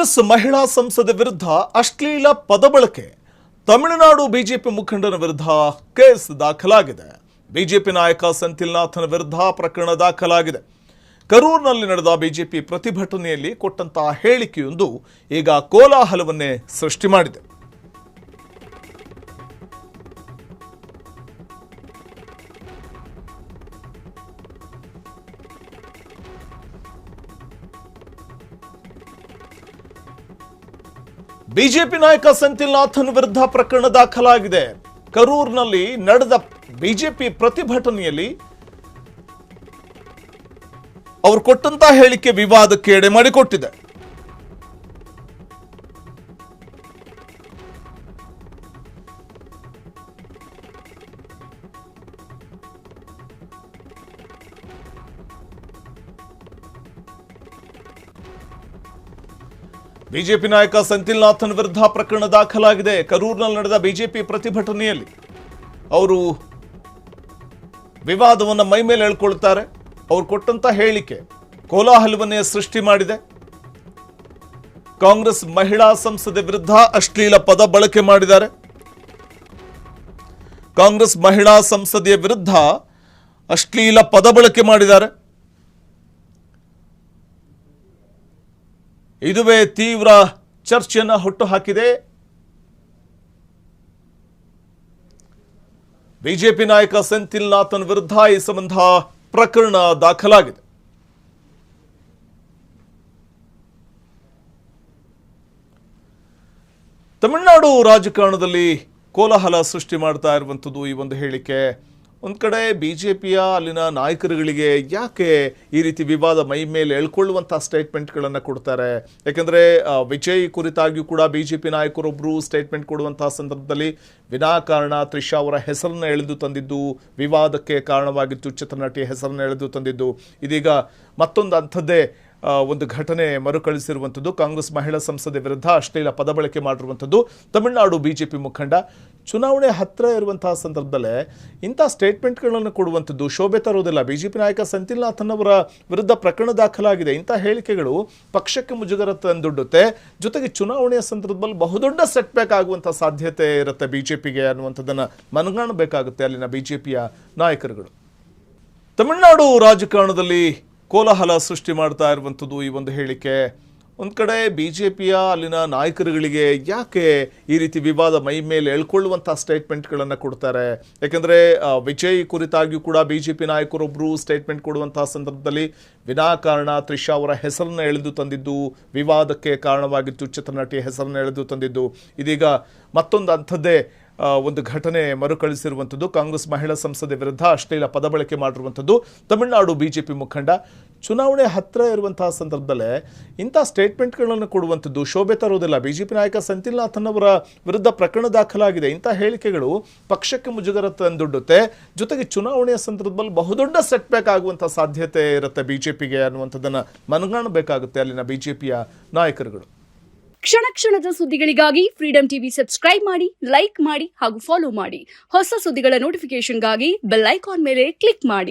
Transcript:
ಕಾಂಗ್ರೆಸ್ ಮಹಿಳಾ ಸಂಸದೆ ವಿರುದ್ಧ ಅಶ್ಲೀಲ ಪದ ಬಳಕೆ. ತಮಿಳುನಾಡು ಬಿಜೆಪಿ ಮುಖಂಡನ ವಿರುದ್ಧ ಕೇಸ್ ದಾಖಲಾಗಿದೆ. ಬಿಜೆಪಿ ನಾಯಕ ಸೆಂಥಿಲ್ನಾಥನ್ ವಿರುದ್ಧ ಪ್ರಕರಣ ದಾಖಲಾಗಿದೆ. ಕರೂರಿನಲ್ಲಿ ನಡೆದ ಬಿಜೆಪಿ ಪ್ರತಿಭಟನೆಯಲ್ಲಿ ಕೊಟ್ಟಂತಹ ಹೇಳಿಕೆಯೊಂದು ಈಗ ಕೋಲಾಹಲವನ್ನೇ ಸೃಷ್ಟಿ ಮಾಡಿದೆ. ಬಿಜೆಪಿ ನಾಯಕ ಸೆಂಥಿಲ್ನಾಥನ್ ವಿರುದ್ಧ ಪ್ರಕರಣ ದಾಖಲಾಗಿದೆ. ಕರೂರಿನಲ್ಲಿ ನಡೆದ ಬಿಜೆಪಿ ಪ್ರತಿಭಟನೆಯಲ್ಲಿ ಅವರು ಕೊಟ್ಟಂತಹ ಹೇಳಿಕೆ ವಿವಾದಕ್ಕೆ ಎಡೆ ಮಾಡಿಕೊಟ್ಟಿದೆ. ಬಿಜೆಪಿ ನಾಯಕ ಸೆಂಥಿಲ್ನಾಥನ್ ವಿರುದ್ಧ ಪ್ರಕರಣ ದಾಖಲಾಗಿದೆ. ಕರೂರಿನಲ್ಲಿ ನಡೆದ ಬಿಜೆಪಿ ಪ್ರತಿಭಟನೆಯಲ್ಲಿ ಅವರು ವಿವಾದವನ್ನು ಮೈ ಮೇಲೆ ಎಳ್ಕೊಳ್ತಾರೆ. ಅವರು ಕೊಟ್ಟಂತ ಹೇಳಿಕೆ ಕೋಲಾಹಲವನ್ನೇ ಸೃಷ್ಟಿ ಮಾಡಿದೆ. ಕಾಂಗ್ರೆಸ್ ಮಹಿಳಾ ಸಂಸದೆ ವಿರುದ್ಧ ಅಶ್ಲೀಲ ಪದ ಬಳಕೆ ಮಾಡಿದ್ದಾರೆ. ಕಾಂಗ್ರೆಸ್ ಮಹಿಳಾ ಸಂಸದೆಯ ವಿರುದ್ಧ ಅಶ್ಲೀಲ ಪದ ಬಳಕೆ ಮಾಡಿದ್ದಾರೆ. ಇದುವೇ ತೀವ್ರ ಚರ್ಚೆಯನ್ನು ಹುಟ್ಟುಹಾಕಿದೆ. ಬಿಜೆಪಿ ನಾಯಕ ಸೆಂಥಿಲ್ನಾಥನ್ ವಿರುದ್ಧ ಈ ಸಂಬಂಧ ಪ್ರಕರಣ ದಾಖಲಾಗಿದೆ. ತಮಿಳುನಾಡು ರಾಜಕಾರಣದಲ್ಲಿ ಕೋಲಾಹಲ ಸೃಷ್ಟಿ ಮಾಡ್ತಾ ಇರುವಂಥದ್ದು ಈ ಒಂದು ಹೇಳಿಕೆ. ಒಂದು ಕಡೆ ಬಿಜೆಪಿಯ ಅಲ್ಲಿನ ನಾಯಕರುಗಳಿಗೆ ಯಾಕೆ ಈ ರೀತಿ ವಿವಾದ ಮೈ ಮೇಲೆ ಎಳ್ಕೊಳ್ಳುವಂಥ ಸ್ಟೇಟ್ಮೆಂಟ್ಗಳನ್ನು ಕೊಡ್ತಾರೆ? ಯಾಕೆಂದರೆ ವಿಜಯ್ ಕುರಿತಾಗಿಯೂ ಕೂಡ ಬಿಜೆಪಿ ನಾಯಕರೊಬ್ಬರು ಸ್ಟೇಟ್ಮೆಂಟ್ ಕೊಡುವಂತಹ ಸಂದರ್ಭದಲ್ಲಿ ವಿನಾಕಾರಣ ತ್ರಿಷಾ ಅವರ ಹೆಸರನ್ನು ಎಳೆದು ತಂದಿದ್ದು ವಿವಾದಕ್ಕೆ ಕಾರಣವಾಗಿತ್ತು. ಚಿತ್ರನಟಿಯ ಹೆಸರನ್ನು ಎಳೆದು ತಂದಿದ್ದು ಇದೀಗ ಮತ್ತೊಂದು ಅಂಥದ್ದೇ ಒಂದು ಘಟನೆ ಮರುಕಳಿಸಿರುವಂಥದ್ದು. ಕಾಂಗ್ರೆಸ್ ಮಹಿಳಾ ಸಂಸದೆ ವಿರುದ್ಧ ಅಶ್ಲೀಲ ಪದ ಬಳಕೆ ಮಾಡಿರುವಂಥದ್ದು. ತಮಿಳುನಾಡು ಬಿಜೆಪಿ ಮುಖಂಡ ಚುನಾವಣೆ ಹತ್ತಿರ ಇರುವಂತಹ ಸಂದರ್ಭದಲ್ಲೇ ಇಂಥ ಸ್ಟೇಟ್ಮೆಂಟ್ಗಳನ್ನು ಕೊಡುವಂಥದ್ದು ಶೋಭೆ ತರುವುದಿಲ್ಲ. ಬಿಜೆಪಿ ನಾಯಕ ಸೆಂಥಿಲ್ನಾಥನ್ ಅವರ ವಿರುದ್ಧ ಪ್ರಕರಣ ದಾಖಲಾಗಿದೆ. ಇಂಥ ಹೇಳಿಕೆಗಳು ಪಕ್ಷಕ್ಕೆ ಮುಜುಗರ ತಂದೊಡ್ಡುತ್ತೆ. ಜೊತೆಗೆ ಚುನಾವಣೆಯ ಸಂದರ್ಭದಲ್ಲಿ ಬಹುದೊಡ್ಡ ಸೆಟ್ ಬ್ಯಾಕ್ ಆಗುವಂಥ ಸಾಧ್ಯತೆ ಇರುತ್ತೆ ಬಿಜೆಪಿಗೆ ಅನ್ನುವಂಥದ್ದನ್ನು ಮನಗಾಣಬೇಕಾಗುತ್ತೆ ಅಲ್ಲಿನ ಬಿಜೆಪಿಯ ನಾಯಕರುಗಳು. ತಮಿಳುನಾಡು ರಾಜಕಾರಣದಲ್ಲಿ ಕೋಲಾಹಲ ಸೃಷ್ಟಿ ಮಾಡ್ತಾ ಇರುವಂಥದ್ದು ಈ ಒಂದು ಹೇಳಿಕೆ. ಒಂದು ಕಡೆ ಬಿಜೆಪಿಯ ಅಲ್ಲಿನ ನಾಯಕರುಗಳಿಗೆ ಯಾಕೆ ಈ ರೀತಿ ವಿವಾದ ಮೈ ಮೇಲೆ ಎಳ್ಕೊಳ್ಳುವಂಥ ಸ್ಟೇಟ್ಮೆಂಟ್ಗಳನ್ನು ಕೊಡ್ತಾರೆ? ಯಾಕೆಂದರೆ ವಿಜಯ್ ಕುರಿತಾಗಿಯೂ ಕೂಡ ಬಿಜೆಪಿ ನಾಯಕರೊಬ್ಬರು ಸ್ಟೇಟ್ಮೆಂಟ್ ಕೊಡುವಂತಹ ಸಂದರ್ಭದಲ್ಲಿ ವಿನಾಕಾರಣ ತ್ರಿಷಾ ಅವರ ಹೆಸರನ್ನು ಎಳೆದು ತಂದಿದ್ದು ವಿವಾದಕ್ಕೆ ಕಾರಣವಾಗಿತ್ತು. ಚಿತ್ರನಟಿಯ ಹೆಸರನ್ನು ಎಳೆದು ತಂದಿದ್ದು ಇದೀಗ ಮತ್ತೊಂದು ಅಂಥದ್ದೇ ಒಂದು ಘಟನೆ ಮರುಕಳಿಸಿರುವಂಥದ್ದು. ಕಾಂಗ್ರೆಸ್ ಮಹಿಳಾ ಸಂಸದೆ ವಿರುದ್ಧ ಅಶ್ಲೀಲ ಪದ ಬಳಕೆ ಮಾಡಿರುವಂಥದ್ದು. ತಮಿಳುನಾಡು ಬಿಜೆಪಿ ಮುಖಂಡ ಚುನಾವಣೆ ಹತ್ತಿರ ಇರುವಂತಹ ಸಂದರ್ಭದಲ್ಲೇ ಇಂಥ ಸ್ಟೇಟ್ಮೆಂಟ್ಗಳನ್ನು ಕೊಡುವಂಥದ್ದು ಶೋಭೆ ತರುವುದಿಲ್ಲ. ಬಿಜೆಪಿ ನಾಯಕ ಸೆಂಥಿಲ್ನಾಥನ್ ಅವರ ವಿರುದ್ಧ ಪ್ರಕರಣ ದಾಖಲಾಗಿದೆ. ಇಂಥ ಹೇಳಿಕೆಗಳು ಪಕ್ಷಕ್ಕೆ ಮುಜುಗರ ತಂದೊಡ್ಡುತ್ತೆ. ಜೊತೆಗೆ ಚುನಾವಣೆಯ ಸಂದರ್ಭದಲ್ಲಿ ಬಹುದೊಡ್ಡ ಸೆಟ್ ಬ್ಯಾಕ್ ಆಗುವಂಥ ಸಾಧ್ಯತೆ ಇರುತ್ತೆ ಬಿಜೆಪಿಗೆ ಅನ್ನುವಂಥದ್ದನ್ನು ಮನಗಾಣಬೇಕಾಗುತ್ತೆ ಅಲ್ಲಿನ ಬಿಜೆಪಿಯ ನಾಯಕರುಗಳು. ಕ್ಷಣ ಕ್ಷಣದ ಸುದ್ದಿಗಳಿಗಾಗಿ ಫ್ರೀಡಂ ಟಿವಿ ಸಬ್ಸ್ಕ್ರೈಬ್ ಮಾಡಿ, ಲೈಕ್ ಮಾಡಿ ಹಾಗೂ ಫಾಲೋ ಮಾಡಿ. ಹೊಸ ಸುದ್ದಿಗಳ ನೋಟಿಫಿಕೇಶನ್ಗಾಗಿ ಬೆಲ್ ಐಕಾನ್ ಮೇಲೆ ಕ್ಲಿಕ್ ಮಾಡಿ.